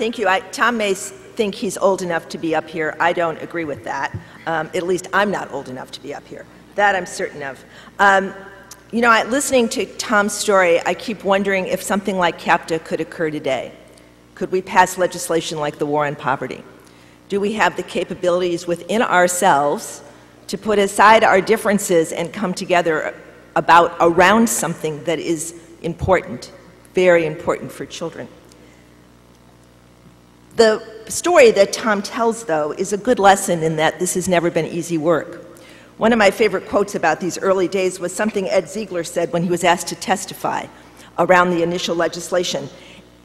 Thank you. Tom may think he's old enough to be up here. I don't agree with that. At least I'm not old enough to be up here. That I'm certain of. You know, listening to Tom's story, I keep wondering if something like CAPTA could occur today. Could we pass legislation like the War on Poverty? Do we have the capabilities within ourselves to put aside our differences and come together around something that is important, very important for children? The story that Tom tells, though, is a good lesson in that this has never been easy work. One of my favorite quotes about these early days was something Ed Ziegler said when he was asked to testify around the initial legislation.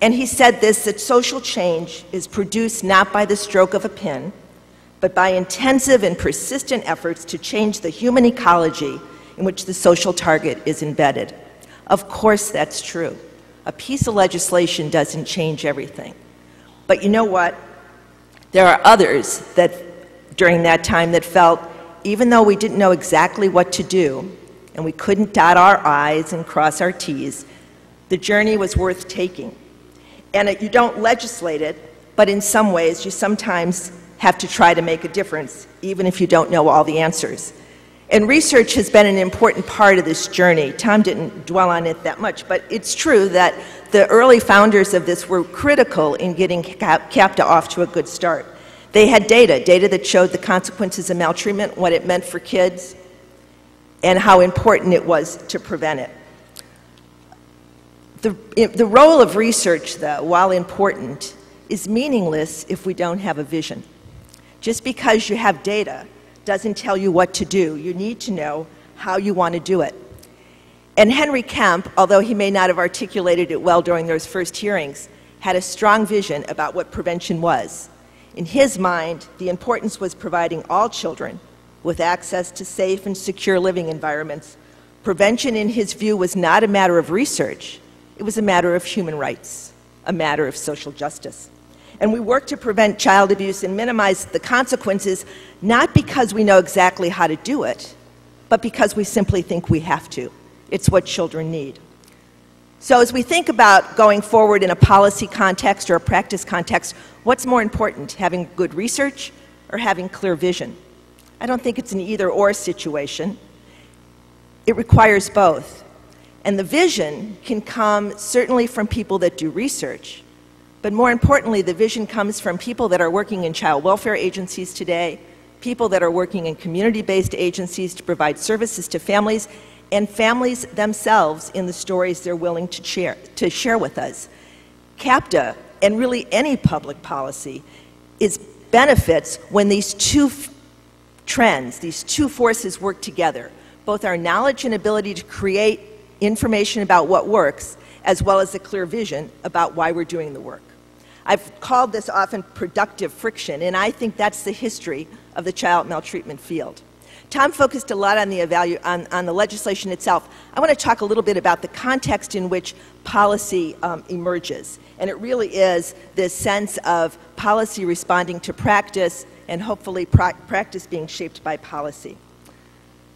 And he said this, that social change is produced not by the stroke of a pen, but by intensive and persistent efforts to change the human ecology in which the social target is embedded. Of course that's true. A piece of legislation doesn't change everything. But you know what? There are others that, during that time, that felt, even though we didn't know exactly what to do, and we couldn't dot our I's and cross our T's, the journey was worth taking. And you don't legislate it, but in some ways, you sometimes have to try to make a difference, even if you don't know all the answers. And research has been an important part of this journey. Tom didn't dwell on it that much, but it's true that the early founders of this were critical in getting CAPTA off to a good start. They had data that showed the consequences of maltreatment, what it meant for kids, and how important it was to prevent it. The role of research, though, while important, is meaningless if we don't have a vision. Just because you have data doesn't tell you what to do. You need to know how you want to do it. And Henry Kemp, although he may not have articulated it well during those first hearings, had a strong vision about what prevention was. In his mind, the importance was providing all children with access to safe and secure living environments. Prevention, in his view, was not a matter of research. It was a matter of human rights, a matter of social justice. And we work to prevent child abuse and minimize the consequences, not because we know exactly how to do it, but because we simply think we have to. It's what children need. So as we think about going forward in a policy context or a practice context, what's more important, having good research or having clear vision? I don't think it's an either-or situation. It requires both. And the vision can come certainly from people that do research, but more importantly, the vision comes from people that are working in child welfare agencies today, people that are working in community-based agencies to provide services to families, and families themselves in the stories they're willing to share with us. CAPTA, and really any public policy, benefits when these two trends, these two forces work together, both our knowledge and ability to create information about what works, as well as a clear vision about why we're doing the work. I've called this often productive friction, and I think that's the history of the child maltreatment field. Tom focused a lot on the legislation itself. I want to talk a little bit about the context in which policy emerges. And it really is this sense of policy responding to practice and hopefully practice being shaped by policy.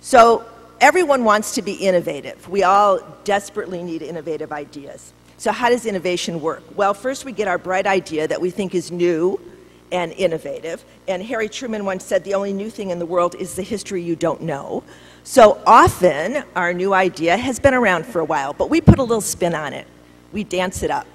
So everyone wants to be innovative. We all desperately need innovative ideas. So how does innovation work? Well, first we get our bright idea that we think is new and innovative. And Harry Truman once said, the only new thing in the world is the history you don't know. So often, our new idea has been around for a while, but we put a little spin on it. We dance it up.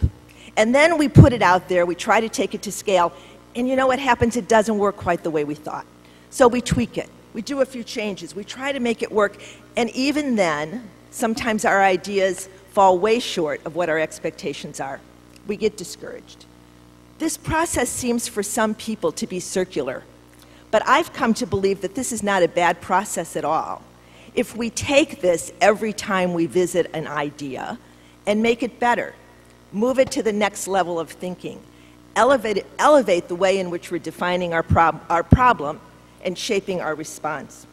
And then we put it out there, we try to take it to scale, and you know what happens? It doesn't work quite the way we thought. So we tweak it. We do a few changes. We try to make it work. And even then, sometimes our ideas fall way short of what our expectations are. We get discouraged. This process seems for some people to be circular, but I've come to believe that this is not a bad process at all. If we take this every time we visit an idea and make it better, move it to the next level of thinking, elevate the way in which we're defining our problem and shaping our response.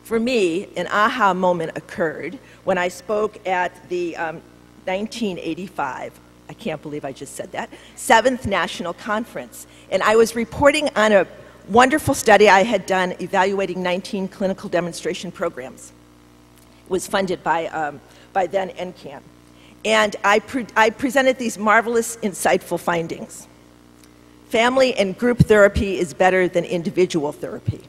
For me, an aha moment occurred when I spoke at the 1985, I can't believe I just said that, 7th National Conference. And I was reporting on a wonderful study I had done evaluating 19 clinical demonstration programs. It was funded by then NCAN. And I presented these marvelous, insightful findings. Family and group therapy is better than individual therapy.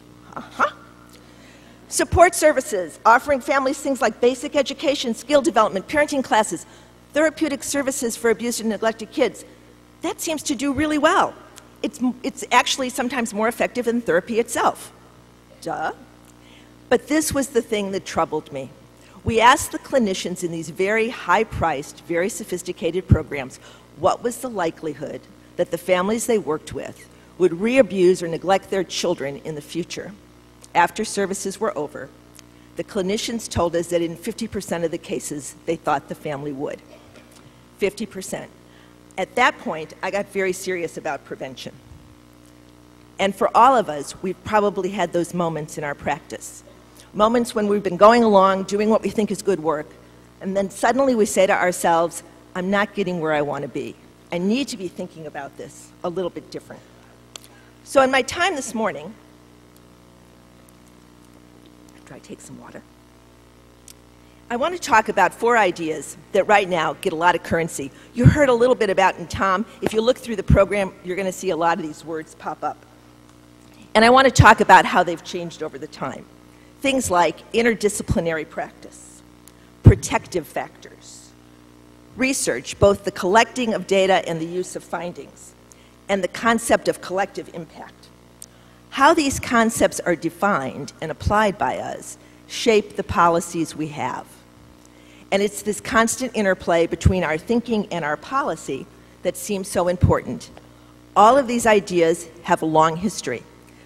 Support services, offering families things like basic education, skill development, parenting classes, therapeutic services for abused and neglected kids. That seems to do really well. It's actually sometimes more effective than therapy itself. Duh. But this was the thing that troubled me. We asked the clinicians in these very high-priced, very sophisticated programs, what was the likelihood that the families they worked with would re-abuse or neglect their children in the future. After services were over, the clinicians told us that in 50% of the cases, they thought the family would. 50%. At that point, I got very serious about prevention. And for all of us, we've probably had those moments in our practice. Moments when we've been going along, doing what we think is good work, and then suddenly we say to ourselves, I'm not getting where I want to be. I need to be thinking about this a little bit different. So in my time this morning, after I take some water, I want to talk about 4 ideas that right now get a lot of currency. You heard a little bit about in Tom. If you look through the program, you're going to see a lot of these words pop up. And I want to talk about how they've changed over the time. Things like interdisciplinary practice, protective factors, research, both the collecting of data and the use of findings, and the concept of collective impact. How these concepts are defined and applied by us shape the policies we have. And it's this constant interplay between our thinking and our policy that seems so important. All of these ideas have a long history,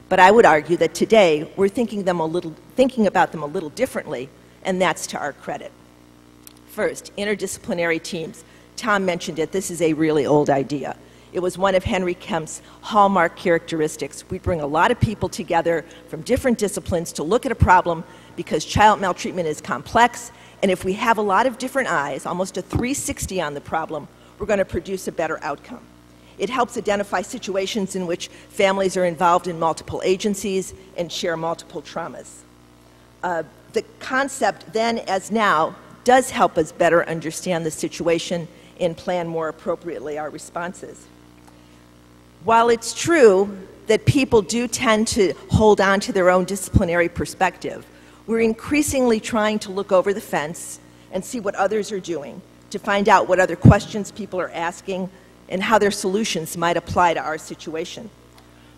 but I would argue that today we're thinking about them a little differently, and that's to our credit. First, interdisciplinary teams. Tom mentioned it. This is a really old idea. It was one of Henry Kemp's hallmark characteristics. We bring a lot of people together from different disciplines to look at a problem because child maltreatment is complex, and if we have a lot of different eyes, almost a 360 on the problem, we're going to produce a better outcome. It helps identify situations in which families are involved in multiple agencies and share multiple traumas. The concept then, as now, does help us better understand the situation and plan more appropriately our responses. While it's true that people do tend to hold on to their own disciplinary perspective, we're increasingly trying to look over the fence and see what others are doing, to find out what other questions people are asking and how their solutions might apply to our situation.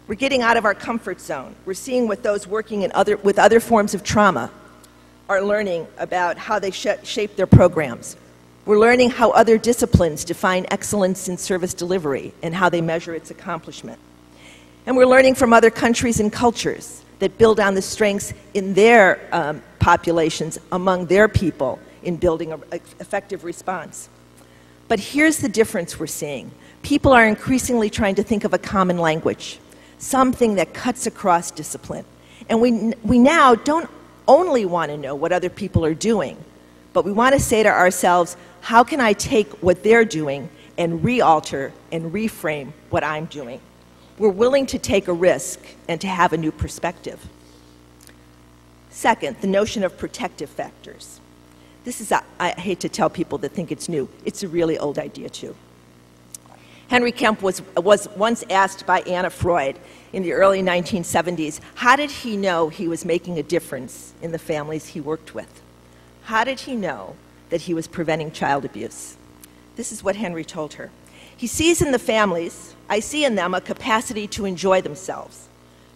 We're getting out of our comfort zone. We're seeing what those working with other forms of trauma are learning about how they shape their programs. We're learning how other disciplines define excellence in service delivery and how they measure its accomplishment. And we're learning from other countries and cultures that build on the strengths in their populations among their people in building an effective response. But here's the difference we're seeing. People are increasingly trying to think of a common language, something that cuts across discipline. And we now don't only want to know what other people are doing, but we want to say to ourselves, how can I take what they're doing and re-alter and reframe what I'm doing? We're willing to take a risk and to have a new perspective. Second, the notion of protective factors. This is, I hate to tell people that think it's new, it's a really old idea too. Henry Kemp was once asked by Anna Freud in the early 1970s, how did he know he was making a difference in the families he worked with? How did he know that he was preventing child abuse? This is what Henry told her. He sees in the families, I see in them a capacity to enjoy themselves,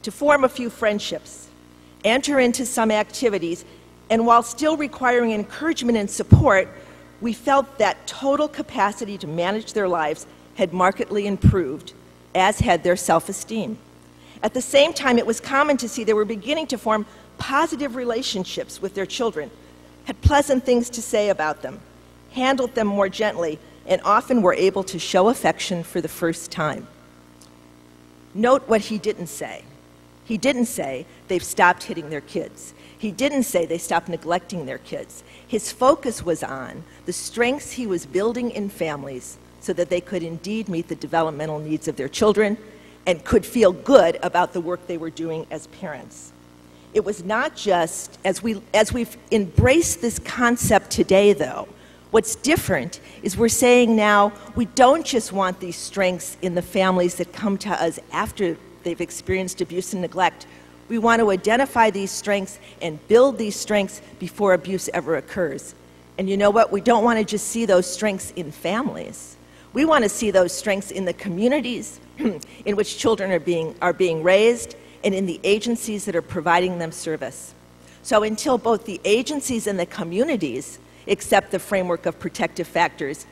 to form a few friendships, enter into some activities, and while still requiring encouragement and support, we felt that total capacity to manage their lives had markedly improved, as had their self-esteem. At the same time, it was common to see they were beginning to form positive relationships with their children, had pleasant things to say about them, handled them more gently, and often were able to show affection for the first time. Note what he didn't say. He didn't say they've stopped hitting their kids. He didn't say they stopped neglecting their kids. His focus was on the strengths he was building in families so that they could indeed meet the developmental needs of their children and could feel good about the work they were doing as parents. It was not just, as we've embraced this concept today, though, What's different is we're saying now we don't just want these strengths in the families that come to us after they've experienced abuse and neglect. We want to identify these strengths and build these strengths before abuse ever occurs. And you know what? We don't want to just see those strengths in families. We want to see those strengths in the communities in which children are being raised and in the agencies that are providing them service. So until both the agencies and the communities accept the framework of protective factors,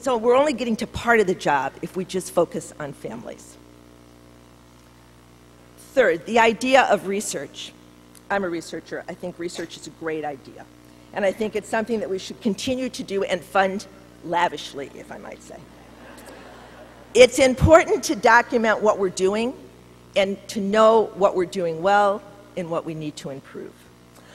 we're only getting to part of the job if we just focus on families. Third, the idea of research. I'm a researcher. I think research is a great idea. And I think it's something that we should continue to do and fund lavishly, if I might say. It's important to document what we're doing and to know what we're doing well and what we need to improve.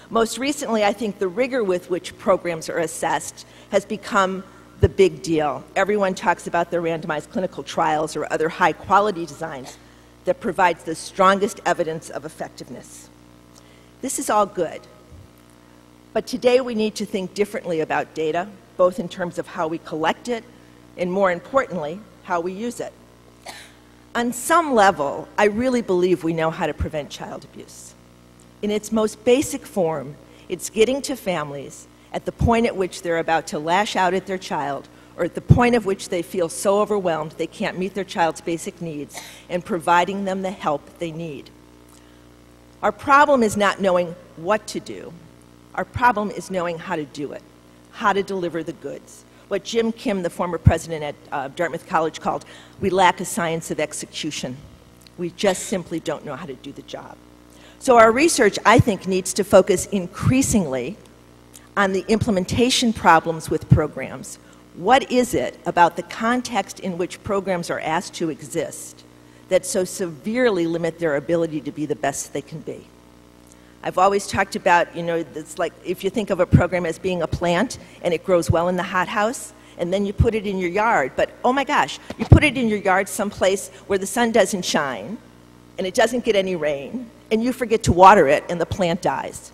Most recently, I think the rigor with which programs are assessed has become the big deal. Everyone talks about their randomized clinical trials or other high-quality designs that provides the strongest evidence of effectiveness. This is all good. But today we need to think differently about data, both in terms of how we collect it and, more importantly, how we use it. On some level, I really believe we know how to prevent child abuse. In its most basic form, it's getting to families at the point at which they're about to lash out at their child or at the point at which they feel so overwhelmed they can't meet their child's basic needs and providing them the help they need. Our problem is not knowing what to do. Our problem is knowing how to do it, how to deliver the goods. What Jim Kim, the former president at Dartmouth College, called, we lack a science of execution. We just simply don't know how to do the job. So our research, I think, needs to focus increasingly on the implementation problems with programs. What is it about the context in which programs are asked to exist that so severely limit their ability to be the best they can be? I've always talked about, it's like if you think of a program as being a plant and it grows well in the hothouse, and then you put it in your yard, but oh my gosh, you put it in your yard someplace where the sun doesn't shine, and it doesn't get any rain, and you forget to water it, and the plant dies.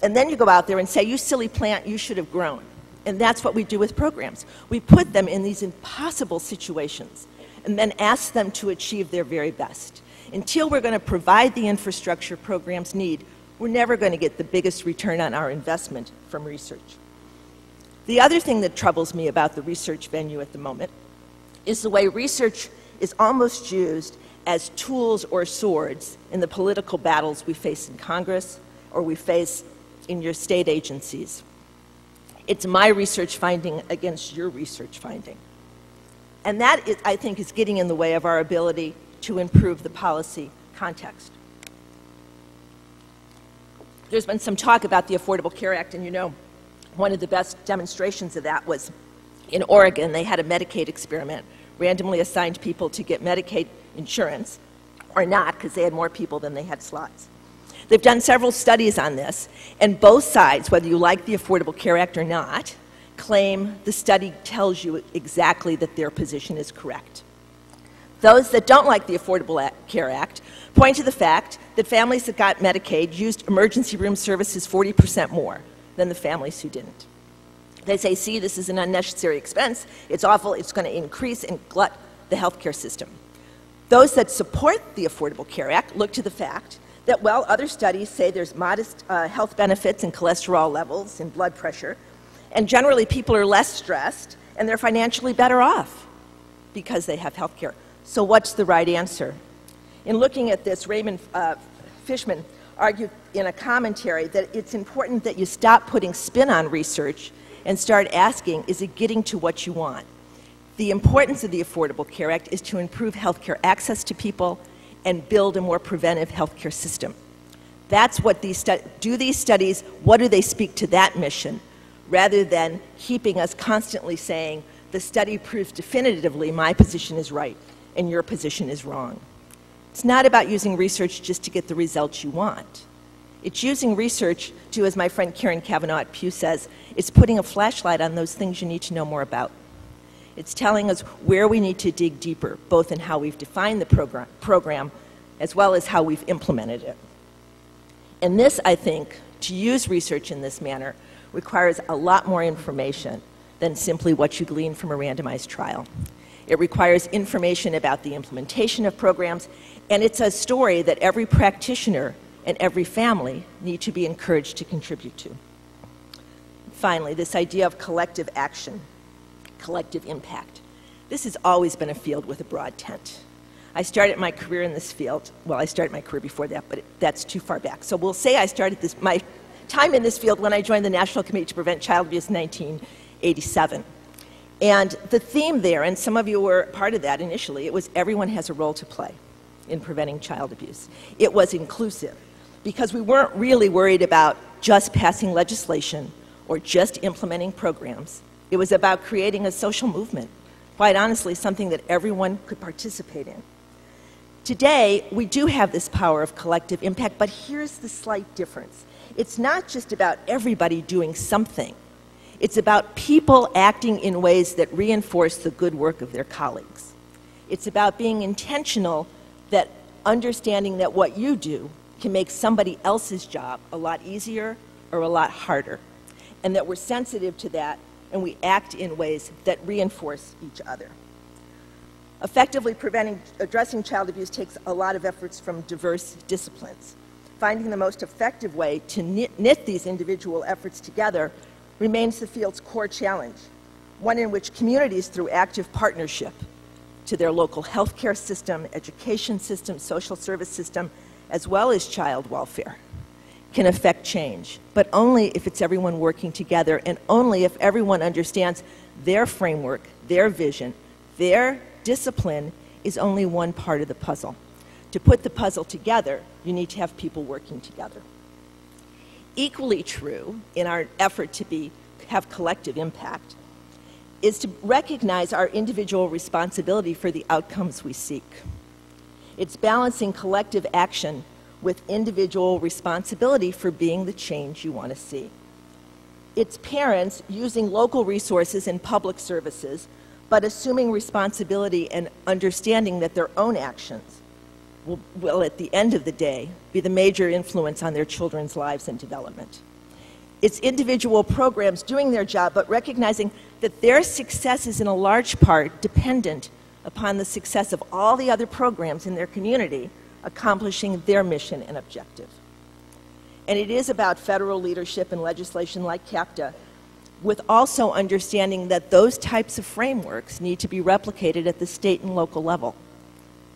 And then you go out there and say, you silly plant, you should have grown. And that's what we do with programs. We put them in these impossible situations, and then ask them to achieve their very best. Until we're going to provide the infrastructure programs need, we're never going to get the biggest return on our investment from research. The other thing that troubles me about the research venue at the moment is the way research is almost used as tools or swords in the political battles we face in Congress or we face in your state agencies. It's my research finding against your research finding. And that, I think, is getting in the way of our ability to improve the policy context. There's been some talk about the Affordable Care Act, and one of the best demonstrations of that was in Oregon. They had a Medicaid experiment, randomly assigned people to get Medicaid insurance, or not, because they had more people than they had slots. They've done several studies on this, and both sides, whether you like the Affordable Care Act or not, claim the study tells you exactly that their position is correct. Those that don't like the Affordable Care Act point to the fact that families that got Medicaid used emergency room services 40% more than the families who didn't. They say, see, this is an unnecessary expense. It's awful. It's going to increase and glut the healthcare system. Those that support the Affordable Care Act look to the fact that, well, other studies say there's modest health benefits in cholesterol levels and blood pressure, and generally people are less stressed and they're financially better off because they have health care. So what's the right answer? In looking at this, Raymond Fishman argued in a commentary that it's important that you stop putting spin on research and start asking, is it getting to what you want? The importance of the Affordable Care Act is to improve health care access to people and build a more preventive health care system. That's what these studies, what do they speak to that mission, rather than keeping us constantly saying, the study proves definitively my position is right and your position is wrong. It's not about using research just to get the results you want. It's using research to, as my friend Karen Cavanaugh at Pew says, it's putting a flashlight on those things you need to know more about. It's telling us where we need to dig deeper, both in how we've defined the program as well as how we've implemented it. And this, I think, to use research in this manner requires a lot more information than simply what you glean from a randomized trial. It requires information about the implementation of programs, and it's a story that every practitioner and every family need to be encouraged to contribute to. Finally, this idea of collective action, collective impact. This has always been a field with a broad tent. I started my career in this field, well, I started my career before that, but that's too far back. So we'll say I started my time in this field when I joined the National Committee to Prevent Child Abuse in 1987. And the theme there, and some of you were part of that initially, it was everyone has a role to play in preventing child abuse. It was inclusive because we weren't really worried about just passing legislation or just implementing programs. It was about creating a social movement, quite honestly, something that everyone could participate in. Today, we do have this power of collective impact, but here's the slight difference. It's not just about everybody doing something. It's about people acting in ways that reinforce the good work of their colleagues. It's about being intentional, that understanding that what you do can make somebody else's job a lot easier or a lot harder, and that we're sensitive to that and we act in ways that reinforce each other. Effectively addressing child abuse takes a lot of efforts from diverse disciplines. Finding the most effective way to knit these individual efforts together remains the field's core challenge, one in which communities, through active partnership to their local healthcare system, education system, social service system, as well as child welfare, can affect change, but only if it's everyone working together and only if everyone understands their framework, their vision, their discipline is only one part of the puzzle. To put the puzzle together, you need to have people working together. Equally true in our effort to have collective impact is to recognize our individual responsibility for the outcomes we seek. It's balancing collective action with individual responsibility for being the change you want to see. It's parents using local resources and public services, but assuming responsibility and understanding that their own actions will, at the end of the day, be the major influence on their children's lives and development. It's individual programs doing their job, but recognizing that their success is in a large part dependent upon the success of all the other programs in their community accomplishing their mission and objective. And it is about federal leadership and legislation like CAPTA, with also understanding that those types of frameworks need to be replicated at the state and local level.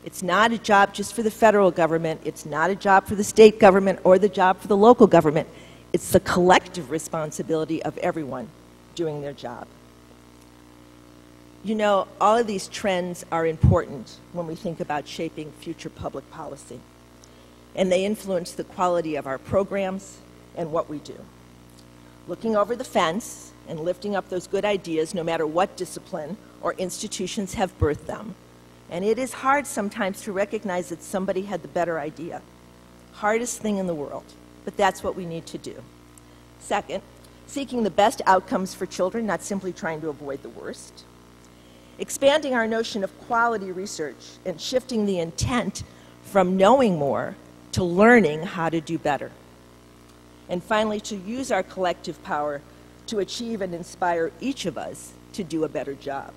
It's not a job just for the federal government, it's not a job for the state government or the job for the local government. It's the collective responsibility of everyone doing their job. You know, all of these trends are important when we think about shaping future public policy, and they influence the quality of our programs and what we do. Looking over the fence and lifting up those good ideas, no matter what discipline or institutions have birthed them. And it is hard sometimes to recognize that somebody had the better idea. Hardest thing in the world, but that's what we need to do. Second, seeking the best outcomes for children, not simply trying to avoid the worst. Expanding our notion of quality research and shifting the intent from knowing more to learning how to do better. And finally, to use our collective power to achieve and inspire each of us to do a better job.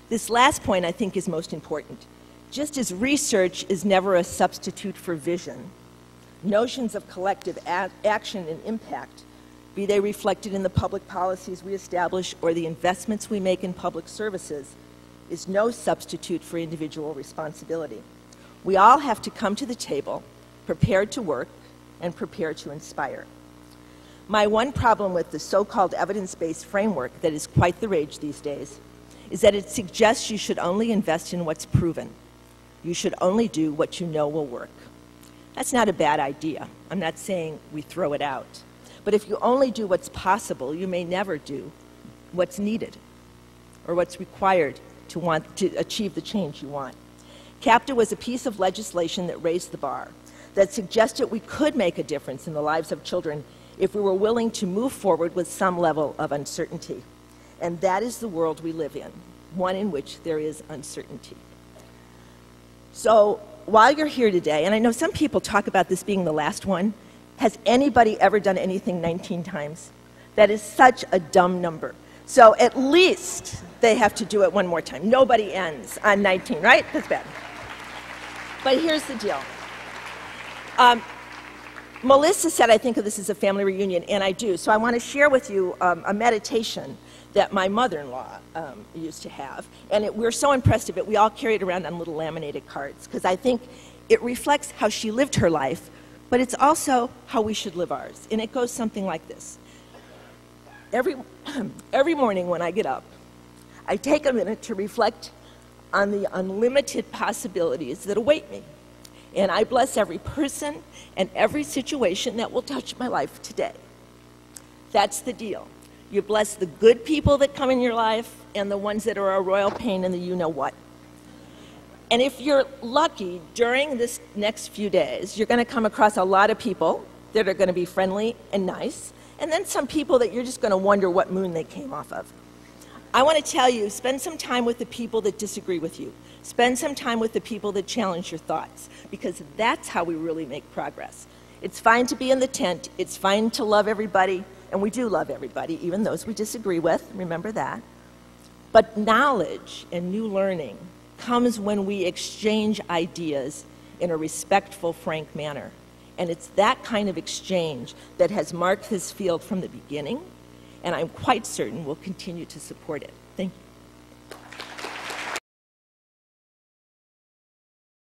This last point, I think, is most important. Just as research is never a substitute for vision, notions of collective action and impact, be they reflected in the public policies we establish or the investments we make in public services, is no substitute for individual responsibility. We all have to come to the table prepared to work and prepared to inspire. My one problem with the so-called evidence-based framework that is quite the rage these days is that it suggests you should only invest in what's proven. You should only do what you know will work. That's not a bad idea. I'm not saying we throw it out. But if you only do what's possible, you may never do what's needed or what's required to achieve the change you want. CAPTA was a piece of legislation that raised the bar, that suggested we could make a difference in the lives of children if we were willing to move forward with some level of uncertainty. And that is the world we live in, one in which there is uncertainty. So while you're here today, and I know some people talk about this being the last one, has anybody ever done anything 19 times? That is such a dumb number. So at least they have to do it one more time. Nobody ends on 19, right? That's bad. But here's the deal. Melissa said, I think of this as a family reunion, and I do. So I want to share with you a meditation that my mother-in-law used to have. And we're so impressed of it, we all carry it around on little laminated cards, because I think it reflects how she lived her life, but it's also how we should live ours. And it goes something like this. Every morning when I get up, I take a minute to reflect on the unlimited possibilities that await me. And I bless every person and every situation that will touch my life today. That's the deal. You bless the good people that come in your life and the ones that are a royal pain in the you-know-what. And if you're lucky, during this next few days, you're going to come across a lot of people that are going to be friendly and nice, and then some people that you're just going to wonder what moon they came off of. I want to tell you, spend some time with the people that disagree with you. Spend some time with the people that challenge your thoughts, because that's how we really make progress. It's fine to be in the tent. It's fine to love everybody, and we do love everybody, even those we disagree with. Remember that. But knowledge and new learning comes when we exchange ideas in a respectful, frank manner. And it's that kind of exchange that has marked this field from the beginning, and I'm quite certain will continue to support it. Thank you.